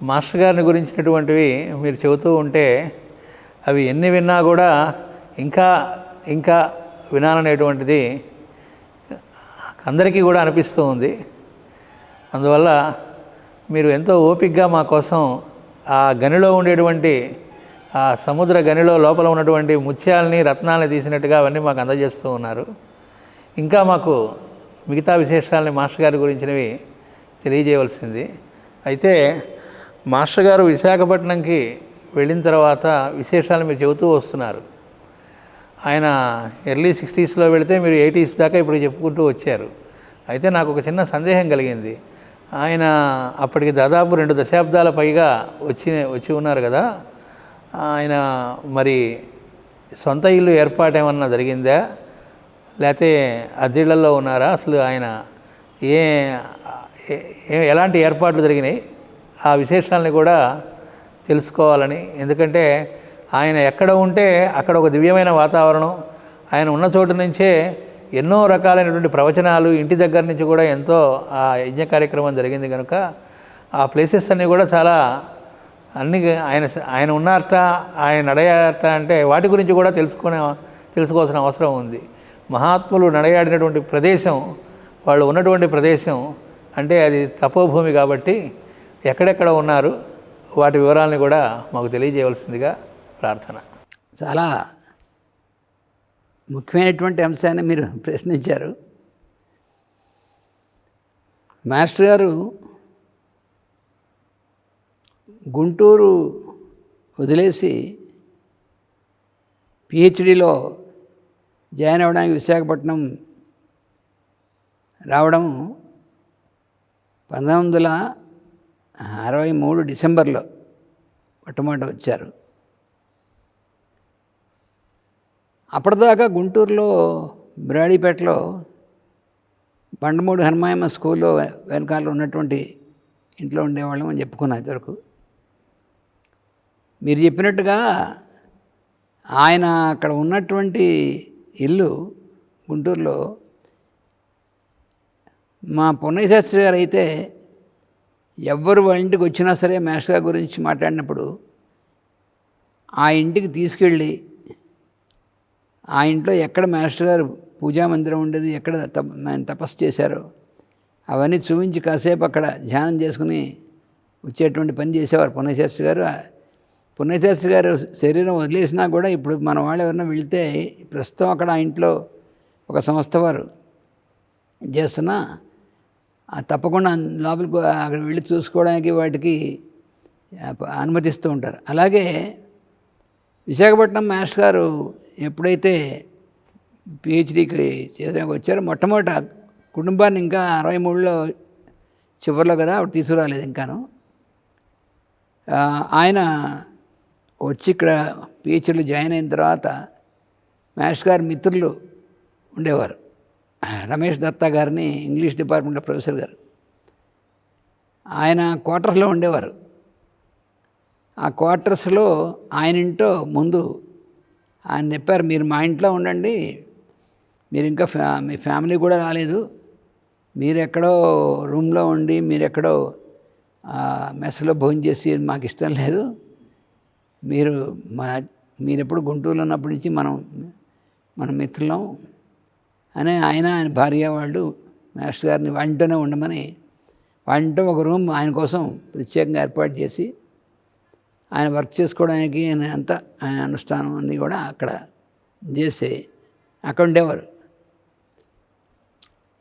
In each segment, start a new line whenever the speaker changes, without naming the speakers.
Master గారిని గురించినటువంటివి మీరు చెబుతూ ఉంటే అవి ఎన్ని విన్నా కూడా ఇంకా ఇంకా వినాలనేటువంటిది అందరికీ కూడా అనిపిస్తూ ఉంది. అందువల్ల మీరు ఎంతో ఓపికగా మా కోసం ఆ గనిలో ఉండేటువంటి ఆ సముద్ర గనిలో లోపల ఉన్నటువంటి ముత్యాలని రత్నాలని తీసినట్టుగా అవన్నీ మాకు అందజేస్తూ ఉన్నారు. ఇంకా మాకు మిగతా విశేషాలని మాస్టర్ గారి గురించినవి తెలియజేయవలసింది. అయితే మాస్టర్ గారు విశాఖపట్నంకి వెళ్ళిన తర్వాత విశేషాలు మీరు చెబుతూ వస్తున్నారు. ఆయన ఎర్లీ 60స్లో వెళితే మీరు 80s దాకా ఇప్పుడు చెప్పుకుంటూ వచ్చారు. అయితే నాకు ఒక చిన్న సందేహం కలిగింది. ఆయన అప్పటికి దాదాపు 2 దశాబ్దాల పైగా వచ్చి ఉన్నారు కదా. ఆయన మరి సొంత ఇల్లు ఏర్పాటు ఏమన్నా జరిగిందా, లేకపోతే అద్దెళ్లలో ఉన్నారా? అసలు ఆయన ఎలాంటి ఏర్పాట్లు జరిగినాయి, ఆ విశేషాలని కూడా తెలుసుకోవాలని. ఎందుకంటే ఆయన ఎక్కడ ఉంటే అక్కడ ఒక దివ్యమైన వాతావరణం, ఆయన ఉన్న చోటు నుంచే ఎన్నో రకాలైనటువంటి ప్రవచనాలు, ఇంటి దగ్గర నుంచి కూడా ఎంతో ఆ యజ్ఞ కార్యక్రమం జరిగింది కనుక ఆ ప్లేసెస్ అన్నీ కూడా చాలా అన్ని ఆయన ఉన్నారట, ఆయన నడయాడట అంటే వాటి గురించి కూడా తెలుసుకోవాల్సిన అవసరం ఉంది. మహాత్ములు నడయాడినటువంటి ప్రదేశం, వాళ్ళు ఉన్నటువంటి ప్రదేశం అంటే అది తపోభూమి కాబట్టి ఎక్కడెక్కడ ఉన్నారు వాటి వివరాలని కూడా మాకు తెలియజేయవలసిందిగా ప్రార్థన.
చాలా ముఖ్యమైనటువంటి అంశాన్ని మీరు ప్రశ్నించారు. మాస్టర్ గారు గుంటూరు వదిలేసి పిహెచ్డిలో జాయిన్ అవ్వడానికి విశాఖపట్నం రావడం 1963 డిసెంబర్లో మొట్టమొదట వచ్చారు. అప్పటిదాకా గుంటూరులో బ్రాడీపేటలో బండమూడి హనుమాయమ్మ స్కూల్లో వెనకాల ఉన్నటువంటి ఇంట్లో ఉండేవాళ్ళం అని చెప్పుకున్నా ఇదివరకు. మీరు చెప్పినట్టుగా ఆయన అక్కడ ఉన్నటువంటి ఇల్లు గుంటూరులో మా పున్నయ్య శాస్త్రి గారు అయితే ఎవ్వరు వాళ్ళ ఇంటికి వచ్చినా సరే మాస్టర్ గారి గురించి మాట్లాడినప్పుడు ఆ ఇంటికి తీసుకెళ్ళి ఆ ఇంట్లో ఎక్కడ మాస్టర్ గారు పూజామందిరం ఉండేది, ఎక్కడ ఆయన తపస్సు చేశారో అవన్నీ చూపించి కాసేపు అక్కడ ధ్యానం చేసుకుని వచ్చేటువంటి పని చేసేవారు పున్నయ్యశాస్త్రి గారు. పున్నయ్యశాస్త్రి గారు శరీరం వదిలేసినా కూడా ఇప్పుడు మన వాళ్ళు ఎవరైనా వెళితే ప్రస్తుతం అక్కడ ఆ ఇంట్లో ఒక సంస్థ వారు చేస్తున్నా తప్పకుండా లోపలికి అక్కడ వెళ్ళి చూసుకోవడానికి వాటికి అనుమతిస్తూ ఉంటారు. అలాగే విశాఖపట్నం మాస్టర్ గారు ఎప్పుడైతే పిహెచ్డీకి చేయడానికి వచ్చారో మొట్టమొదట కుటుంబాన్ని ఇంకా 63లో చివరిలో కదా అప్పుడు తీసుకురాలేదు ఇంకాను. ఆయన వచ్చి ఇక్కడ పిహెచ్డీలో జాయిన్ అయిన తర్వాత మాస్టర్ గారి మిత్రులు ఉండేవారు. రమేష్ దత్తా గారిని ఇంగ్లీష్ డిపార్ట్మెంట్లో ప్రొఫెసర్ గారు, ఆయన క్వార్టర్స్లో ఉండేవారు. ఆ క్వార్టర్స్లో ఆయన ఇంటో ముందు ఆయన చెప్పారు, మీరు మా ఇంట్లో ఉండండి, మీరు ఇంకా మీ ఫ్యామిలీ కూడా రాలేదు, మీరు ఎక్కడో రూమ్లో ఉండి మీరెక్కడో మెస్లో భోజనం చేసి మాకు ఇష్టం లేదు, మీరు ఎప్పుడు గుంటూరులో ఉన్నప్పటి నుంచి మన మిత్రులం అని ఆయన భార్య వాళ్ళు మాస్టర్ గారిని వాటింటోనే ఉండమని వాటింటో ఒక రూమ్ ఆయన కోసం ప్రత్యేకంగా ఏర్పాటు చేసి ఆయన వర్క్ చేసుకోవడానికి అంతా ఆయన అనుష్ఠానం అన్నీ కూడా అక్కడ చేసి అక్కడ ఉండేవారు.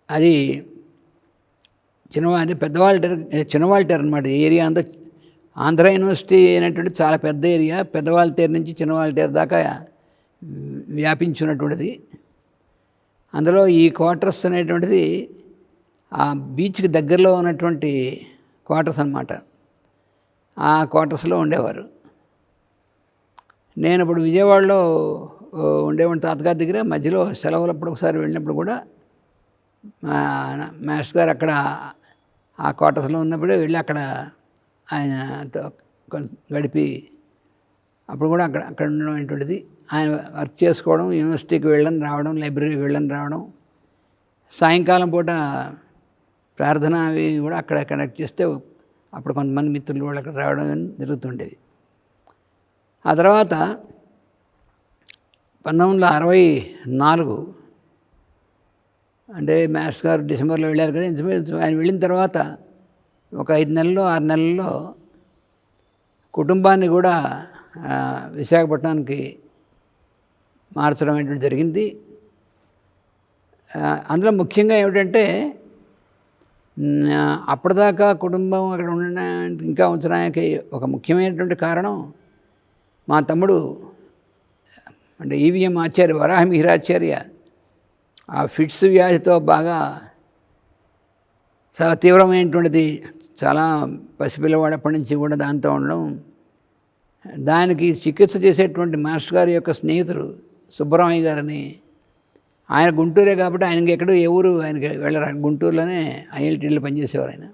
అది చిన్నవాళ్ళటేరు అనమాట. ఏరియా అంతా ఆంధ్ర యూనివర్సిటీ అయినటువంటి చాలా పెద్ద ఏరియా, పెద్దవాళ్ళటేరు నుంచి చిన్నవాళ్ళటేరు దాకా వ్యాపించున్నటువంటిది. అందులో ఈ క్వార్టర్స్ అనేటువంటిది ఆ బీచ్కి దగ్గరలో ఉన్నటువంటి క్వార్టర్స్ అన్నమాట. ఆ క్వార్టర్స్లో ఉండేవారు. నేను ఇప్పుడు విజయవాడలో ఉండేవాడిని తాతగారి దగ్గర. మధ్యలో సెలవులప్పుడు ఒకసారి వెళ్ళినప్పుడు కూడా మాస్టర్ గారు అక్కడ ఆ క్వార్టర్స్లో ఉన్నప్పుడే వెళ్ళి అక్కడ ఆయనతో గడిపి అప్పుడు కూడా అక్కడ ఉండడం అనేటువంటిది. ఆయన వర్క్ చేసుకోవడం, యూనివర్సిటీకి వెళ్ళని రావడం, లైబ్రరీకి వెళ్ళని రావడం, సాయంకాలం పూట ప్రార్థన అవి కూడా అక్కడ కండక్ట్ చేస్తే అప్పుడు కొంతమంది మిత్రులు వాళ్ళు అక్కడ రావడం జరుగుతుండేది. ఆ తర్వాత 1964 అంటే మాస్టర్ గారు డిసెంబర్లో వెళ్ళారు కదా. ఇంచుమించు ఆయన వెళ్ళిన తర్వాత ఒక 5 నెలల్లో 6 నెలల్లో కుటుంబాన్ని కూడా విశాఖపట్నానికి మార్చడం అనేటువంటి జరిగింది. అందులో ముఖ్యంగా ఏమిటంటే అప్పటిదాకా కుటుంబం అక్కడ ఉండడానికి ఇంకా ఉంచడానికి ఒక ముఖ్యమైనటువంటి కారణం మా తమ్ముడు అంటే ఈవీఎం ఆచార్య వరాహమిహిరాచార్య ఆ ఫిట్స్ వ్యాధితో బాగా చాలా తీవ్రమైనటువంటిది. చాలా పసిపిల్లవాడు అప్పటి నుంచి కూడా దాంతో ఉండడం, దానికి చికిత్స చేసేటువంటి మాస్టర్ గారి యొక్క స్నేహితుడు సుబ్బరామయ్య గారని, ఆయన గుంటూరే కాబట్టి ఆయనకి ఎక్కడో ఏ ఊరు ఆయనకి వెళ్ళరా, గుంటూరులోనే ఐఎల్టీలో పనిచేసేవారు ఆయన.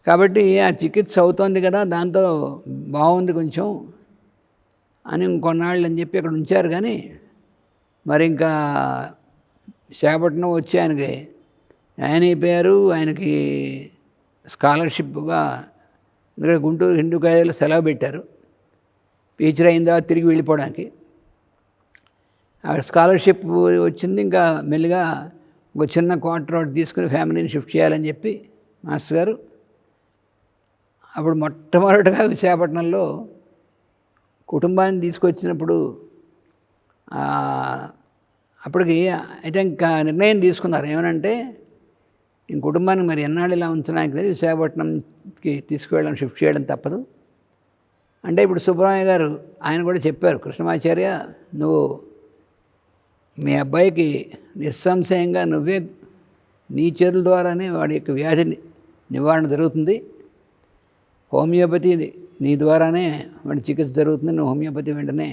కాబట్టి ఆ చికిత్స అవుతోంది కదా, దాంతో బాగుంది కొంచెం అని కొన్నాళ్ళు అని చెప్పి అక్కడ ఉంచారు. కానీ మరి ఇంకా విశాఖపట్నం వచ్చి ఆయనకి ఆయన అయిపోయారు. ఆయనకి స్కాలర్షిప్గా ఇక్కడ గుంటూరు హిందూ కాలేజీలో సెలవు పెట్టారు టీచర్ అయిన తర్వాత తిరిగి వెళ్ళిపోవడానికి. అక్కడ స్కాలర్షిప్ వచ్చింది. ఇంకా మెల్లిగా ఒక చిన్న క్వార్టర్ ఒకటి తీసుకుని ఫ్యామిలీని షిఫ్ట్ చేయాలని చెప్పి మాస్టర్ గారు అప్పుడు మొట్టమొదటిగా విశాఖపట్నంలో కుటుంబాన్ని తీసుకొచ్చినప్పుడు అప్పటికి అయితే ఇంకా నిర్ణయం తీసుకున్నారు. ఏమనంటే ఇంక కుటుంబానికి మరి ఎన్నాళ్ళు ఇలా ఉంచడానికి లేదు, విశాఖపట్నంకి తీసుకువెళ్ళడం షిఫ్ట్ చేయడం తప్పదు అంటే ఇప్పుడు సుబ్రహ్మణ్య గారు ఆయన కూడా చెప్పారు, కృష్ణమాచార్య నువ్వు మీ అబ్బాయికి నిస్సంశయంగా నువ్వే నీ చేతుల ద్వారానే వాడి యొక్క వ్యాధి నివారణ జరుగుతుంది, హోమియోపతి నీ ద్వారానే వాడి చికిత్స జరుగుతుంది, నువ్వు హోమియోపతి వెంటనే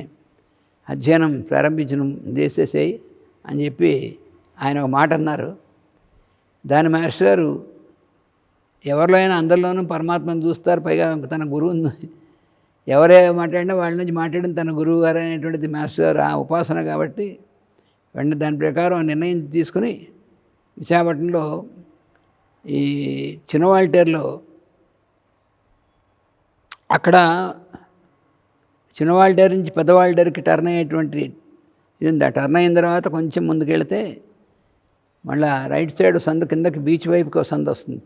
అధ్యయనం ప్రారంభించడం చేసేసేయి అని చెప్పి ఆయన ఒక మాట అన్నారు. దాని మాస్టర్ గారు ఎవరిలో అయినా అందరిలోనూ పరమాత్మను చూస్తారు, పైగా తన గురువు ఎవరే మాట్లాడినా వాళ్ళ నుంచి మాట్లాడిన తన గురువు గారు అనేటువంటిది మాస్టర్ గారు ఆ ఉపాసన కాబట్టి వెంటనే దాని ప్రకారం నిర్ణయం తీసుకుని విశాఖపట్నంలో ఈ చిన్నవాల్టేరులో అక్కడ చిన్నవాల్టేరు నుంచి పెద్దవాల్టేరుకి టర్న్ అయ్యేటువంటి ఇది ఉంది. ఆ టర్న్ అయిన తర్వాత కొంచెం ముందుకెళ్తే మళ్ళీ రైట్ సైడ్ సందు కిందకి బీచ్ వైపుకి ఒక సందు వస్తుంది.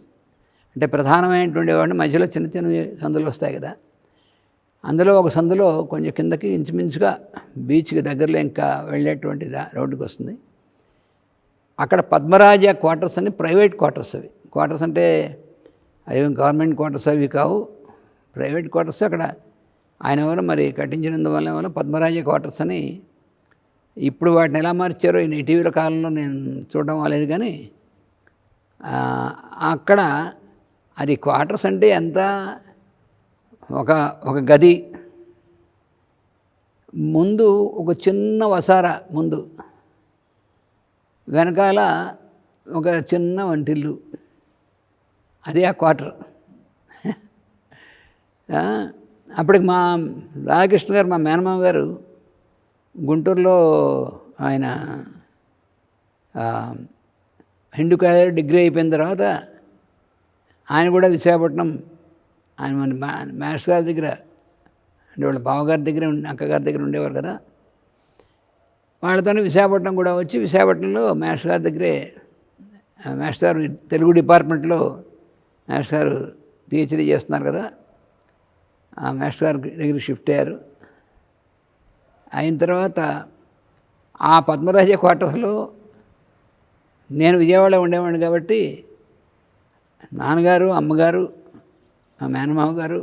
అంటే ప్రధానమైనటువంటి వాడిని మధ్యలో చిన్న చిన్న సందులు వస్తాయి కదా, అందులో ఒక సందులో కొంచెం కిందకి ఇంచుమించుగా బీచ్కి దగ్గరలో ఇంకా వెళ్ళేటువంటి రోడ్డుకి వస్తుంది. అక్కడ పద్మరాజ క్వార్టర్స్ అని ప్రైవేట్ క్వార్టర్స్. అవి క్వార్టర్స్ అంటే అవి గవర్నమెంట్ క్వార్టర్స్ అవి కావు, ప్రైవేట్ క్వార్టర్స్. అక్కడ ఆయన ఎవరో మరి కట్టించినందువల్ల పద్మరాజ క్వార్టర్స్ అని, ఇప్పుడు వాటిని ఎలా మార్చారో ఈ ఇటీవల కాలంలో నేను చూడడం లేదు. కానీ అక్కడ అది క్వార్టర్స్ అంటే ఎంత, ఒక గది ముందు ఒక చిన్న వసారా, ముందు వెనకాల ఒక చిన్న వంటిల్లు, అది ఆ క్వార్టర్. అప్పటికి మా రాధాకృష్ణ గారు, మా మేనమామ గారు గుంటూరులో ఆయన హిందూ కాలేజీలో డిగ్రీ అయిపోయిన తర్వాత ఆయన కూడా విశాఖపట్నం ఆయన మన మాస్టర్ గారి దగ్గర అంటే వాళ్ళ బావగారి దగ్గర అక్కగారి దగ్గర ఉండేవారు కదా, వాళ్ళతోనే విశాఖపట్నం కూడా వచ్చి విశాఖపట్నంలో మాస్టర్ గారి దగ్గరే మాస్టర్ గారు తెలుగు డిపార్ట్మెంట్లో మాస్టర్ గారు పిహెచ్డీ చేస్తున్నారు కదా, ఆ మాస్టర్ గారి దగ్గరికి షిఫ్ట్ అయ్యారు. అయిన తర్వాత ఆ పద్మరాజ క్వార్టర్స్లో నేను విజయవాడలో ఉండేవాడిని కాబట్టి నాన్నగారు, అమ్మగారు, మా మేనమామ గారు,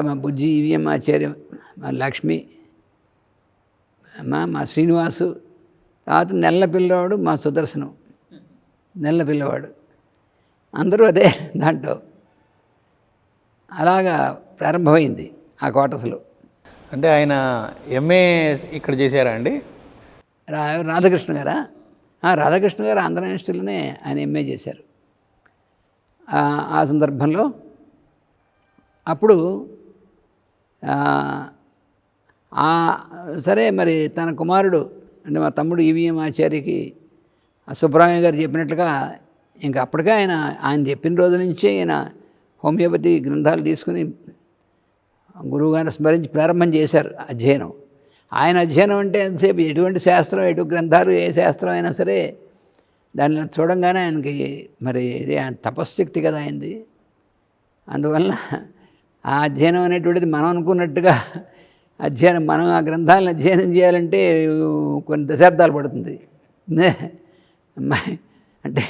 మా బుజ్జి ఈవీఎం ఆచార్య, మా లక్ష్మి, మా శ్రీనివాసు, తర్వాత నెల్ల పిల్లవాడు మా సుదర్శనం, నెల పిల్లవాడు, అందరూ అదే దాంట్లో. అలాగా ప్రారంభమైంది ఆ క్వార్టర్స్లో.
అంటే ఆయన ఎంఏ ఇక్కడ చేశారా అండి?
రాధాకృష్ణ గారా? రాధాకృష్ణ గారు ఆంధ్ర యూనివర్సిటీలోనే ఆయన ఎంఏ చేశారు. ఆ సందర్భంలో అప్పుడు సరే మరి తన కుమారుడు అంటే మా తమ్ముడు ఈవీఎం ఆచార్యకి సుబ్రహ్మణ్య గారు చెప్పినట్లుగా ఇంకా అప్పటికే ఆయన చెప్పిన రోజు నుంచే ఈయన హోమియోపతి గ్రంథాలు తీసుకుని గురువుగారిని స్మరించి ప్రారంభం చేశారు అధ్యయనం. ఆయన అధ్యయనం అంటే ఎంతసేపు ఎటువంటి శాస్త్రం, ఎటు గ్రంథాలు, ఏ శాస్త్రం అయినా సరే దాన్ని చూడంగానే ఆయనకి మరి ఇది తపశ్శక్తి కదా అయింది. అందువల్ల ఆ అధ్యయనం అనేటువంటిది మనం అనుకున్నట్టుగా మనం ఆ గ్రంథాలను అధ్యయనం చేయాలంటే కొన్ని దశాబ్దాలు పడుతుంది. అంటే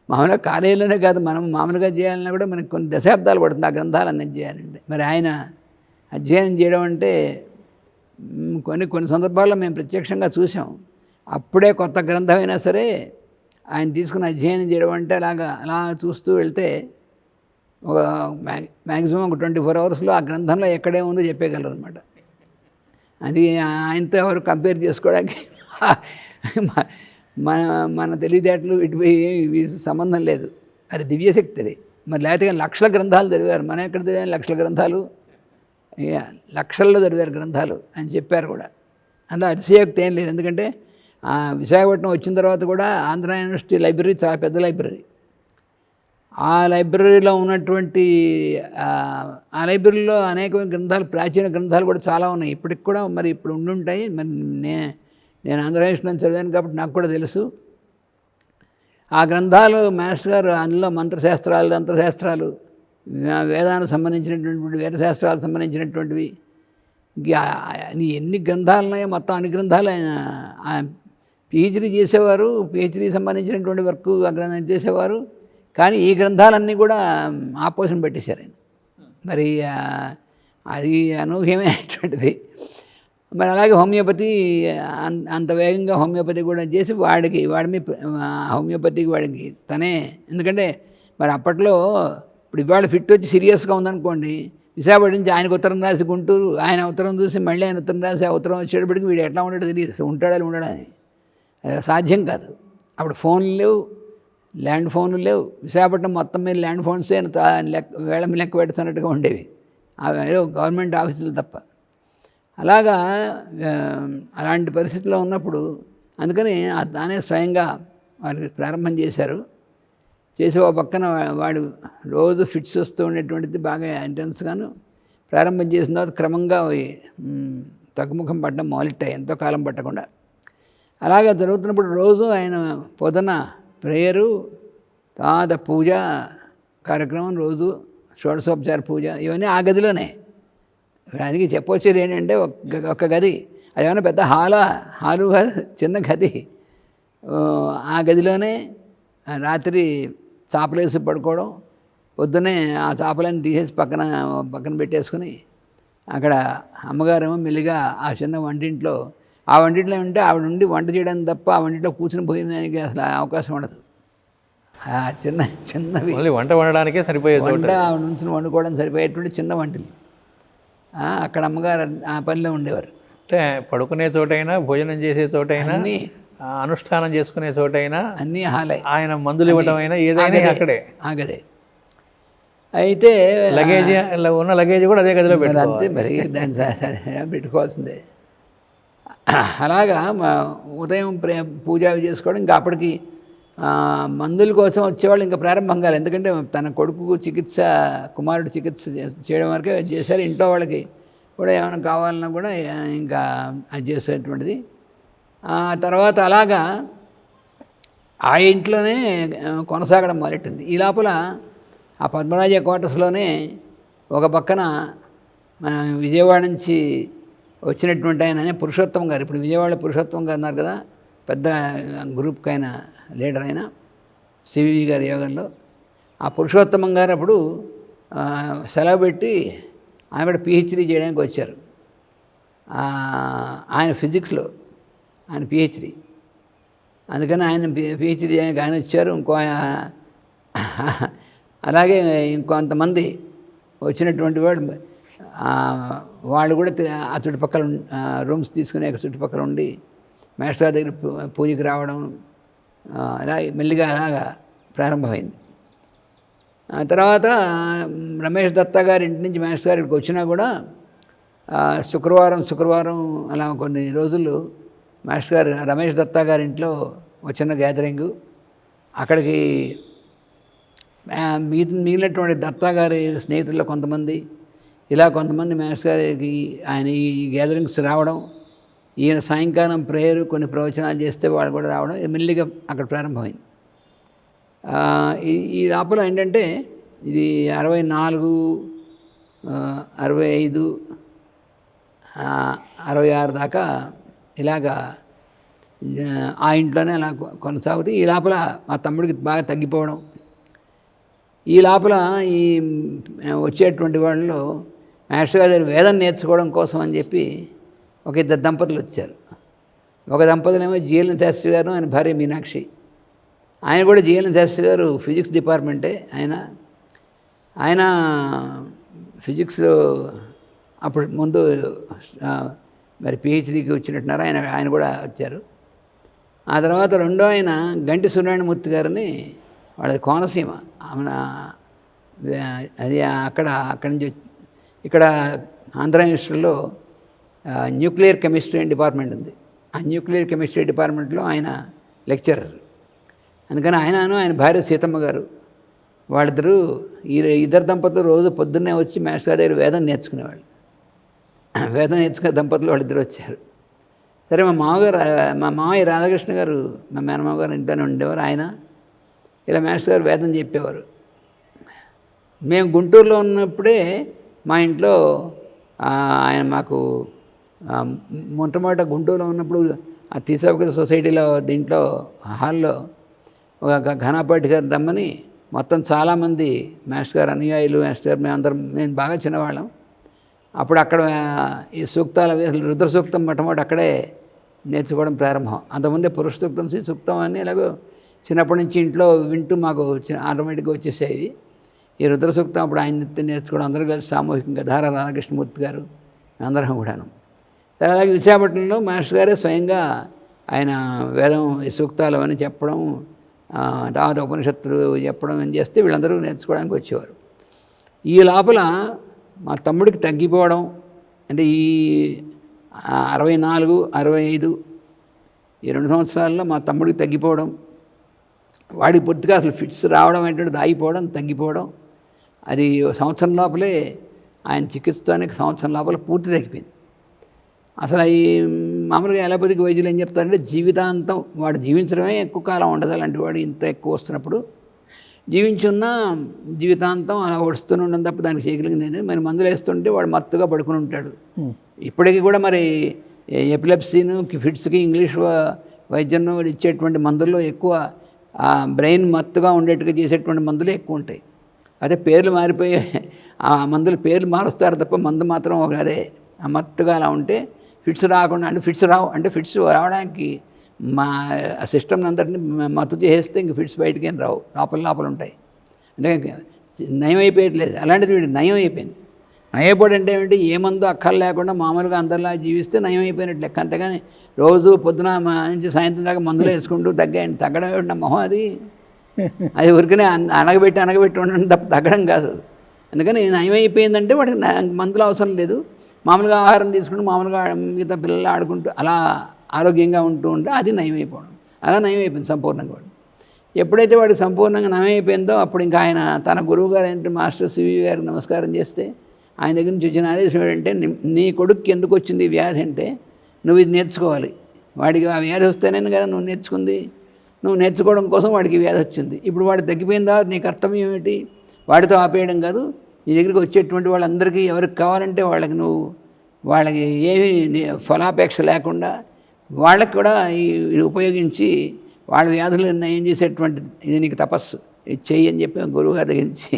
మామూలుగా కాలేజీలోనే కాదు, మనం మామూలుగా చేయాలన్నా కూడా మనకి కొన్ని దశాబ్దాలు పడుతుంది ఆ గ్రంథాలన్నీ చేయాలంటే. మరి ఆయన అధ్యయనం చేయడం అంటే కొన్ని సందర్భాల్లో మేము ప్రత్యక్షంగా చూసాం. అప్పుడే కొత్త గ్రంథం అయినా సరే ఆయన తీసుకుని అధ్యయనం చేయడం అంటే అలా చూస్తూ వెళ్తే ఒక మ్యాక్సిమం ఒక 24 అవర్స్లో ఆ గ్రంథంలో ఎక్కడే ఉందో చెప్పేయగలరు అనమాట. అది ఆయనతో ఎవరు కంపేర్ చేసుకోవడానికి మన తెలివితేటలు ఇవి సంబంధం లేదు. అది దివ్యశక్తి అది. మరి లేకపోతే లక్షల గ్రంథాలు చదివారు, మనం ఎక్కడ చదివాను లక్షల గ్రంథాలు, లక్షల్లో చదివారు గ్రంథాలు అని చెప్పారు కూడా. అందులో అతిశయోక్తి ఏం లేదు. ఎందుకంటే విశాఖపట్నం వచ్చిన తర్వాత కూడా ఆంధ్ర యూనివర్సిటీ లైబ్రరీ చాలా పెద్ద లైబ్రరీ. ఆ లైబ్రరీలో ఉన్నటువంటి ఆ లైబ్రరీలో అనేక గ్రంథాలు, ప్రాచీన గ్రంథాలు కూడా చాలా ఉన్నాయి. ఇప్పటికి కూడా మరి ఇప్పుడు ఉండుంటాయి. మరి నేను ఆంధ్ర యూనివర్సిటీలో చదివాను కాబట్టి నాకు కూడా తెలుసు. ఆ గ్రంథాలు మాస్టర్ గారు అందులో మంత్రశాస్త్రాలు, తంత్రశాస్త్రాలు, వేదానికి సంబంధించినటువంటి వేదశాస్త్రాలకు సంబంధించినటువంటివి ఎన్ని గ్రంథాలు ఉన్నాయో మొత్తం అన్ని గ్రంథాలు ఆయన పిహెచ్డీ చేసేవారు. పిహెచ్డీకి సంబంధించినటువంటి వర్క్ ఆ గ్రంథం చేసేవారు. కానీ ఈ గ్రంథాలన్నీ కూడా ఆపోజిషన్ పెట్టేశారు ఆయన. మరి అది అనూహ్యమైనటువంటిది. మరి అలాగే హోమియోపతి అంత వేగంగా హోమియోపతి కూడా చేసి వాడి హోమియోపతికి వాడికి తనే, ఎందుకంటే మరి అప్పట్లో ఇప్పుడు ఇవాళ ఫిట్ వచ్చి సీరియస్గా ఉందనుకోండి, విశాఖపట్నం నుంచి ఆయనకు ఉత్తరం రాసి గుంటూరు, ఆయన ఉత్తరం చూసి మళ్ళీ ఆయన ఉత్తరం రాసి ఆ ఉత్తరం వచ్చేటప్పటికి వీడు ఎట్లా ఉంటాడో తెలియదు, ఉండడని సాధ్యం కాదు. అప్పుడు ఫోన్లు లేవు, ల్యాండ్ ఫోన్లు లేవు. విశాఖపట్నం మొత్తం మీద ల్యాండ్ ఫోన్సే వేళ లెక్క పెడుతున్నట్టుగా ఉండేవి, ఏదో గవర్నమెంట్ ఆఫీసులు తప్ప. అలాగా అలాంటి పరిస్థితిలో ఉన్నప్పుడు అందుకని తానే స్వయంగా వారికి ప్రారంభం చేశారు. చేసి ఒక పక్కన వాడు రోజు ఫిట్స్ వస్తూ ఉండేటువంటిది బాగా ఇంటెన్స్గాను ప్రారంభం చేసిన తర్వాత క్రమంగా తగ్గుముఖం పడడం మొదలెట్టాయి, ఎంతో కాలం పట్టకుండా. అలాగే జరుగుతున్నప్పుడు రోజు ఆయన పొద్దున ప్రేయరు, తర్వాత పూజ కార్యక్రమం, రోజు షోడశోపచార పూజ, ఇవన్నీ ఆ గదిలోనే. దానికి చెప్పొచ్చేది ఏంటంటే ఒక గది, అది ఏమైనా పెద్ద హాలు చిన్న గది. ఆ గదిలోనే రాత్రి చాపలేసి పడుకోవడం, పొద్దున్నే ఆ చాపలను తీసేసి పక్కన పెట్టేసుకుని అక్కడ అమ్మగారేమో మెల్లిగా ఆ చిన్న వంటింట్లో ఉంటే ఆవిడ నుండి వంట చేయడానికి తప్ప ఆ వంటింట్లో కూర్చుని పోయినానికి అసలు అవకాశం ఉండదు. ఆ చిన్నవి
వంట వండడానికే సరిపోయేది,
వంట ఆవిడ నుంచి వండుకోవడం సరిపోయేటువంటి చిన్న వంటలు అక్కడ అమ్మగారు ఆ పనిలో ఉండేవారు.
అంటే పడుకునే చోటైనా, భోజనం చేసే చోటైనా, అనుష్ఠానం చేసుకునే చోటైనా అన్నీ హాలే. ఆయన మందులు ఇవ్వటం అయినా ఏదైనా అక్కడే ఆగదే.
అయితే
ఉన్న లగేజ్ కూడా అదే గదిలో పెట్టారు.
అంతే మరి దాన్ని పెట్టుకోవాల్సిందే. అలాగా ఉదయం పూజ చేసుకోవడం, ఇంకా అప్పటికి మందుల కోసం వచ్చేవాళ్ళు ఇంకా ప్రారంభం కాలేదు. ఎందుకంటే తన కొడుకు కుమారుడు చికిత్స చేయడం వరకే చేశారు. ఇంట్లో వాళ్ళకి కూడా ఏమైనా కావాలన్నా కూడా ఇంకా అది చేసేటువంటిది. తర్వాత అలాగా ఆ ఇంట్లోనే కొనసాగడం మొదలెట్టింది. ఈ లోపల ఆ పద్మరాజ క్వార్టర్స్లోనే ఒక పక్కన విజయవాడ నుంచి వచ్చినటువంటి ఆయన పురుషోత్తం గారు, ఇప్పుడు విజయవాడ పురుషోత్తం గారు ఉన్నారు కదా, పెద్ద గ్రూప్కి ఆయన లీడర్ అయిన సివివి గారి యోగంలో. ఆ పురుషోత్తమం గారు అప్పుడు సెలవు పెట్టి ఆయన కూడా పిహెచ్డీ చేయడానికి వచ్చారు. ఆయన ఫిజిక్స్లో ఆయన పిహెచ్డీ. అందుకని ఆయన పిహెచ్డీ చేయడానికి ఆయన వచ్చారు. అలాగే ఇంకొంతమంది వచ్చినటువంటి వాళ్ళు కూడా ఆ చుట్టుపక్కల రూమ్స్ తీసుకుని చుట్టుపక్కల ఉండి మాస్టర్ గారి దగ్గర పూజకి రావడం అలా మెల్లిగా అలాగా ప్రారంభమైంది. తర్వాత రమేష్ దత్తా గారి ఇంటి నుంచి మాస్టర్ గారికి వచ్చినా కూడా శుక్రవారం అలా కొన్ని రోజులు మాస్టర్ గారు రమేష్ దత్తా గారి ఇంట్లో వచ్చిన గ్యాదరింగు. అక్కడికి మిగిలినటువంటి దత్తా గారి స్నేహితుల్లో కొంతమంది, ఇలా కొంతమంది మాస్టర్ గారికి ఆయన ఈ గ్యాదరింగ్స్ రావడం, ఈయన సాయంకాలం ప్రేయరు కొన్ని ప్రవచనాలు చేస్తే వాళ్ళు కూడా రావడం మెల్లిగా అక్కడ ప్రారంభమైంది. ఈ లోపల ఏంటంటే ఇది 64, 65, 66 దాకా ఇలాగా ఆ ఇంట్లోనే అలా కొనసాగుతూ ఈ లోపల మా తమ్ముడికి బాగా తగ్గిపోవడం. ఈ లోపల ఈ వచ్చేటువంటి వాళ్ళలో మాస్టర్ గారి వేదం నేర్చుకోవడం కోసం అని చెప్పి ఒక ఇద్దరు దంపతులు వచ్చారు. ఒక దంపతులేమో జిఎల్ఎన్ శాస్త్రి గారు, ఆయన భార్య మీనాక్షి. ఆయన కూడా జిఎల్ఎన్ శాస్త్రి గారు ఫిజిక్స్ డిపార్ట్మెంటే. ఆయన ఫిజిక్స్లో అప్పుడు ముందు మరి పిహెచ్డీకి వచ్చినట్టున్నారు. ఆయన కూడా వచ్చారు. ఆ తర్వాత రెండో ఆయన గంటి సూర్యనారాయణమూర్తి గారిని, వాళ్ళది కోనసీమ. అది అక్కడి నుంచి ఇక్కడ ఆంధ్ర యూనివర్సిటీలో న్యూక్లియర్ కెమిస్ట్రీ డిపార్ట్మెంట్ ఉంది. ఆ న్యూక్లియర్ కెమిస్ట్రీ డిపార్ట్మెంట్లో ఆయన లెక్చరర్. అందుకని ఆయన భార్య సీతమ్మ గారు వాళ్ళిద్దరూ ఇద్దరు దంపతులు రోజు పొద్దున్నే వచ్చి మాస్టర్ గారి దగ్గర వేదం నేర్చుకునేవాళ్ళు. వేదం నేర్చుకునే దంపతులు వాళ్ళిద్దరు వచ్చారు. సరే మా మామయ్య రాధాకృష్ణ గారు, మా మేనమామ గారు ఇంట్లోనే ఉండేవారు. ఆయన ఇలా మాస్టర్ గారు వేదం చెప్పేవారు. మేము గుంటూరులో ఉన్నప్పుడే మా ఇంట్లో ఆయన మాకు మొట్టమొదట గుంటూరులో ఉన్నప్పుడు ఆ తీసవక సొసైటీలో దీంట్లో హాల్లో ఒక ఘనపాటి గారు రమ్మని మొత్తం చాలామంది మాస్టర్ గారు అనుయాయులు, మాస్టర్ గారు నేను బాగా చిన్నవాళ్ళం. అప్పుడు అక్కడ ఈ సూక్తాలు రుద్ర సూక్తం మొట్టమొదటి అక్కడే నేర్చుకోవడం ప్రారంభం. అంతకుముందే పురుష సూక్తం, శ్రీ సూక్తం అన్నీ ఇలాగో చిన్నప్పటి నుంచి ఇంట్లో వింటూ మాకు ఆటోమేటిక్గా వచ్చేసేవి. ఈ రుద్ర సూక్తం అప్పుడు ఆయన నేర్చుకోవడం అందరూ కలిసి సామూహికంగా ధార రాధాకృష్ణమూర్తి గారు అందరం కూడాను. అలాగే విశాఖపట్నంలో మాస్టర్ గారే స్వయంగా ఆయన వేదం ఈ సూక్తాలు అవన్నీ చెప్పడం, తర్వాత ఉపనిషత్తులు చెప్పడం ఏం చేస్తే వీళ్ళందరూ నేర్చుకోవడానికి వచ్చేవారు. ఈ లోపల మా తమ్ముడికి తగ్గిపోవడం అంటే ఈ 64, 65 ఈ 2 సంవత్సరాల్లో మా తమ్ముడికి తగ్గిపోవడం, వాడికి పూర్తిగా అసలు ఫిట్స్ రావడం ఏంటంటే ఆగిపోవడం, తగ్గిపోవడం. అది సంవత్సరం లోపలే ఆయన చికిత్సకి సంవత్సరం లోపల పూర్తి తగ్గిపోయింది. అసలు ఈ మామూలుగా అలోపతిక్ వైద్యులు ఏం చెప్తారంటే జీవితాంతం వాడు జీవించడమే ఎక్కువ కాలం ఉండదు. అలాంటి వాడు ఇంత ఎక్కువ వస్తున్నప్పుడు జీవించున్నా జీవితాంతం అలా వస్తూనే ఉండడం తప్ప దానికి చేయగలిగింది. మరి మందులు వేస్తుంటే వాడు మత్తుగా పడుకుని ఉంటాడు. ఇప్పటికీ కూడా మరి ఎపిలెప్సీను, ఫిట్స్కి ఇంగ్లీష్ వైద్యం ఇచ్చేటువంటి మందుల్లో ఎక్కువ బ్రెయిన్ మత్తుగా ఉండేట్టుగా చేసేటువంటి మందులు ఎక్కువ ఉంటాయి. అదే పేర్లు మారిపోయి ఆ మందుల పేర్లు మారుస్తారు తప్ప మందు మాత్రం ఒక అదే ఆ మత్తుగా అలా ఉంటే ఫిట్స్ రాకుండా అంటే ఫిట్స్ రావు. అంటే ఫిట్స్ రావడానికి మా సిస్టమ్ అంతటిని మత్తు చేసేస్తే ఇంక ఫిట్స్ బయటికి ఏం రావు, లోపల ఉంటాయి. అంటే నయం అయిపోయట్లేదు. అలాంటిది వీడు నయం అయిపోయింది. నయపోవడం అంటే ఏమిటి, ఏ మందు అక్కలు లేకుండా మామూలుగా అందరిలా జీవిస్తే నయం అయిపోయినట్టు లెక్క. అంతేగాని రోజు పొద్దున నుంచి సాయంత్రం దాకా మందులు వేసుకుంటూ తగ్గడం ఏమిటి నా మొహం, అది ఊరికనే అనగబెట్టి ఉండడం తప్ప తగ్గడం కాదు. అందుకని నయం అయిపోయిందంటే వాడికి మందులు అవసరం లేదు. మామూలుగా ఆహారం తీసుకుంటూ మామూలుగా మిగతా పిల్లలు ఆడుకుంటూ అలా ఆరోగ్యంగా ఉంటూ ఉంటే అది నయమైపోవడం. అలా నయమైపోయింది సంపూర్ణంగా. వాడు ఎప్పుడైతే వాడు సంపూర్ణంగా నయమైపోయిందో అప్పుడు ఇంకా ఆయన తన గురువు గారు ఏంటంటే మాస్టర్ సివి గారికి నమస్కారం చేస్తే ఆయన దగ్గర నుంచి వచ్చిన ఆదేశం ఏంటంటే, నీ కొడుక్కి ఎందుకు వచ్చింది ఈ వ్యాధి అంటే నువ్వు ఇది నేర్చుకోవాలి. వాడికి ఆ వ్యాధి వస్తేనే కదా నువ్వు నేర్చుకుంది. నువ్వు నేర్చుకోవడం కోసం వాడికి వ్యాధి వచ్చింది. ఇప్పుడు వాడు తగ్గిపోయిందా, నీ కర్తవ్యం ఏమిటి, వాడితో ఆపేయడం కాదు. నీ దగ్గరికి వచ్చేటువంటి వాళ్ళందరికీ ఎవరికి కావాలంటే వాళ్ళకి ఏమీ ఫలాపేక్ష లేకుండా వాళ్ళకి కూడా ఇది ఉపయోగించి వాళ్ళ వ్యాధులు నయం చేసేటువంటి ఇది నీకు తపస్సు ఇది చెయ్యి అని చెప్పి గురువు గారి దగ్గర నుంచి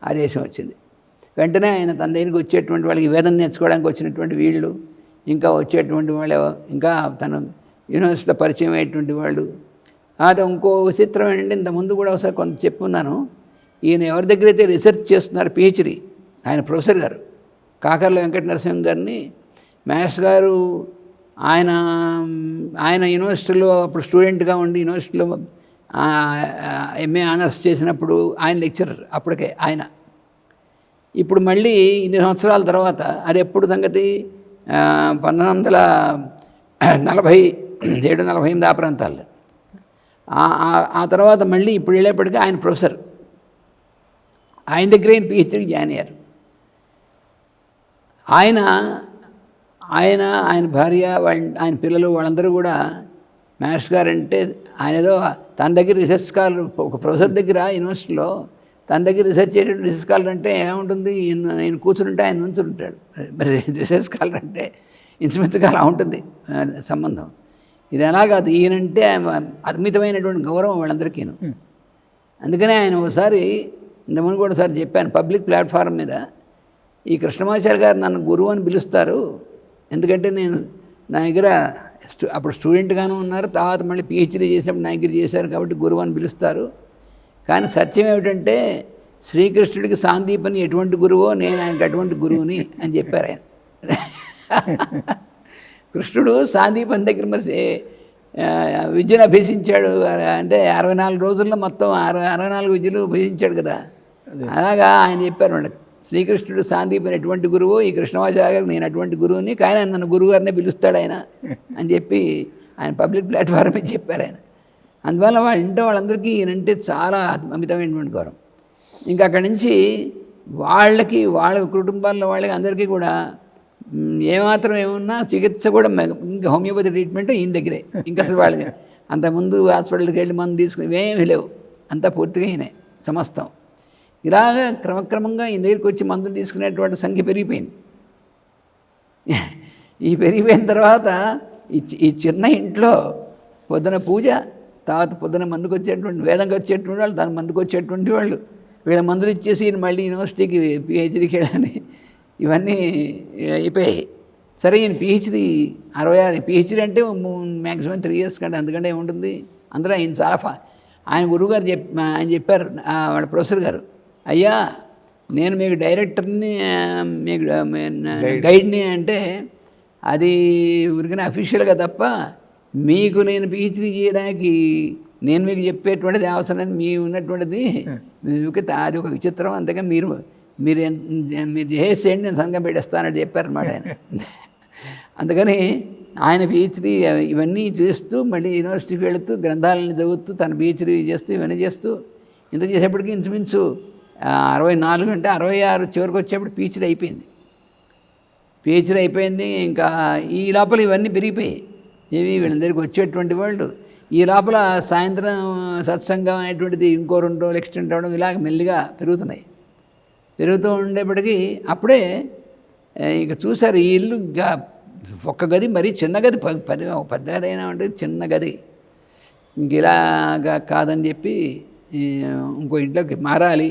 ఆదేశం వచ్చింది. వెంటనే ఆయన తన దగ్గరికి వచ్చేటువంటి వాళ్ళకి వేదన నేర్చుకోవడానికి వచ్చినటువంటి వీళ్ళు, ఇంకా వచ్చేటువంటి వాళ్ళు, ఇంకా తను యూనివర్సిటీలో పరిచయం అయ్యేటువంటి వాళ్ళు, అది ఇంకో విచిత్రం ఏంటంటే ఇంతకుముందు కూడా ఒకసారి కొంత చెప్పున్నాను. ఈయన ఎవరి దగ్గర అయితే రీసెర్చ్ చేస్తున్నారు పిహెచ్డి, ఆయన ప్రొఫెసర్ గారు కాకర్ల వెంకట నరసింహం గారిని మాస్టర్ గారు ఆయన ఆయన యూనివర్సిటీలో అప్పుడు స్టూడెంట్గా ఉండి యూనివర్సిటీలో ఎంఏ ఆనర్స్ చేసినప్పుడు ఆయన లెక్చరర్ అప్పటికే ఆయన. ఇప్పుడు మళ్ళీ ఇన్ని సంవత్సరాల తర్వాత అది ఎప్పుడు సంగతి 1947-48 ఆ ప్రాంతాల్లో. ఆ తర్వాత మళ్ళీ ఇప్పుడు వెళ్ళేప్పటికీ ఆయన ప్రొఫెసర్, ఆయన దగ్గర ఆయన పిహెచ్డీకి జాయిన్ అయ్యారు. ఆయన భార్య ఆయన పిల్లలు వాళ్ళందరూ కూడా మాస్టర్ గారు అంటే ఆయన ఏదో తన దగ్గర రీసెర్చ్ స్కాలర్, ఒక ప్రొఫెసర్ దగ్గర యూనివర్సిటీలో తన దగ్గర రీసెర్చ్ చేసేటువంటి రీసెర్చ్ స్కాలర్ అంటే ఏముంటుంది, ఈయన కూర్చుంటే ఆయన నుంచుంటాడు. మరి రీసెర్చ్ స్కాలర్ అంటే ఇన్స్మిత్గా అలా ఉంటుంది సంబంధం. ఇది ఎలా కాదు, ఈయనంటే అద్భుతమైనటువంటి గౌరవం వాళ్ళందరికీ. అందుకనే ఆయన ఒకసారి ఇంతకుముందు కూడా ఒకసారి చెప్పాను పబ్లిక్ ప్లాట్ఫారం మీద, ఈ కృష్ణమాచారి గారు నన్ను గురువు అని పిలుస్తారు, ఎందుకంటే నేను నా దగ్గర అప్పుడు స్టూడెంట్గాను ఉన్నారు, తర్వాత మళ్ళీ పిహెచ్డీ చేసినప్పుడు నా దగ్గర చేశారు కాబట్టి గురువు అని పిలుస్తారు. కానీ సత్యం ఏమిటంటే శ్రీకృష్ణుడికి సాందీపని ఎటువంటి గురువో నేను ఆయనకు అటువంటి గురువుని అని చెప్పారు ఆయన. కృష్ణుడు సాందీపని దగ్గర మరి విద్యను అభ్యసించాడు అంటే 64 రోజుల్లో మొత్తం 64 విద్యలు అభ్యసించాడు కదా. అలాగా ఆయన చెప్పారు మనకి, శ్రీకృష్ణుడు సాందీపని ఎటువంటి గురువు, ఈ కృష్ణమాచార్య గారు నేను అటువంటి గురువుని, కానీ ఆయన నన్ను గురువు గారినే పిలుస్తాడు ఆయన అని చెప్పి ఆయన పబ్లిక్ ప్లాట్ఫామ్ మీద చెప్పారు ఆయన. అందువల్ల వాళ్ళ ఇంట్లో వాళ్ళందరికీ ఈయనంటే చాలా అమితమైనటువంటి గౌరవం. ఇంకా అక్కడి నుంచి వాళ్ళ కుటుంబాల్లో వాళ్ళకి అందరికీ కూడా ఏమాత్రం ఏమున్నా చికిత్స కూడా ఇంకా హోమియోపతి ట్రీట్మెంట్ ఈయన దగ్గరే. ఇంకా అసలు వాళ్ళకి అంతకుముందు హాస్పిటల్కి వెళ్ళి మందు తీసుకుని ఏమీ లేవు, అంతా పూర్తిగా ఈయనే సమస్తం. ఇలాగ క్రమక్రమంగా ఈయన దగ్గరికి వచ్చి మందులు తీసుకునేటువంటి సంఖ్య పెరిగిపోయింది. ఈ పెరిగిపోయిన తర్వాత ఈ చిన్న ఇంట్లో పొద్దున పూజ, తర్వాత పొద్దున మందుకు వచ్చేటువంటి వేదంకి వచ్చేటువంటి వాళ్ళు, దాని మందుకు వచ్చేటువంటి వాళ్ళు, వీళ్ళ మందులు ఇచ్చేసి మళ్ళీ యూనివర్సిటీకి పిహెచ్డీకి వెళ్ళని ఇవన్నీ అయిపోయాయి. సరే ఈయన పిహెచ్డీ 66, పిహెచ్డీ అంటే మ్యాక్సిమం 3 years కంటే అందుకంటే ఏముంటుంది. అందులో ఈయన చాలా ఆయన గురువుగారు ఆయన చెప్పారు, వాళ్ళ ప్రొఫెసర్ గారు, అయ్యా నేను మీకు డైరెక్టర్ని, మీకు గైడ్ని అంటే అది ఊరికనే అఫీషియల్గా తప్ప మీకు నేను పిహెచ్డీ చేయడానికి నేను మీకు చెప్పేటువంటిది అవసరం, మీ ఉన్నటువంటిది అది ఒక విచిత్రం. అంతగా మీరు చేసేయండి, నేను సంఘం పెట్టేస్తానని చెప్పారన్నమాట ఆయన. అందుకని ఆయన పిహెచ్డీ ఇవన్నీ చేస్తూ మళ్ళీ యూనివర్సిటీకి వెళుతూ గ్రంథాలను చదువుతూ తన పిహెచ్డీ చేస్తూ ఇవన్నీ చేస్తూ ఇంత చేసేప్పటికీ ఇంచుమించు 64 అంటే 66 చివరికి వచ్చేప్పుడు పిహెచ్డీ అయిపోయింది. పిహెచ్డీ అయిపోయింది. ఇంకా ఈ లోపల ఇవన్నీ పెరిగిపోయాయి. ఏవి వీళ్ళందరికీ వచ్చేటువంటి వాళ్ళు ఈ లోపల సాయంత్రం సత్సంగం అనేటువంటిది ఇంకో 2 రోజులు ఎక్స్టెండ్ అవ్వడం ఇలాగ మెల్లిగా పెరుగుతూ ఉండేప్పటికీ అప్పుడే ఇక చూశారు ఈ ఇల్లు ఒక్క గది, మరీ చిన్న గది, పెద్ద గది అయినా ఉంటుంది, చిన్న గది, ఇంక ఇలాగా కాదని చెప్పి ఇంకో ఇంట్లోకి మారాలి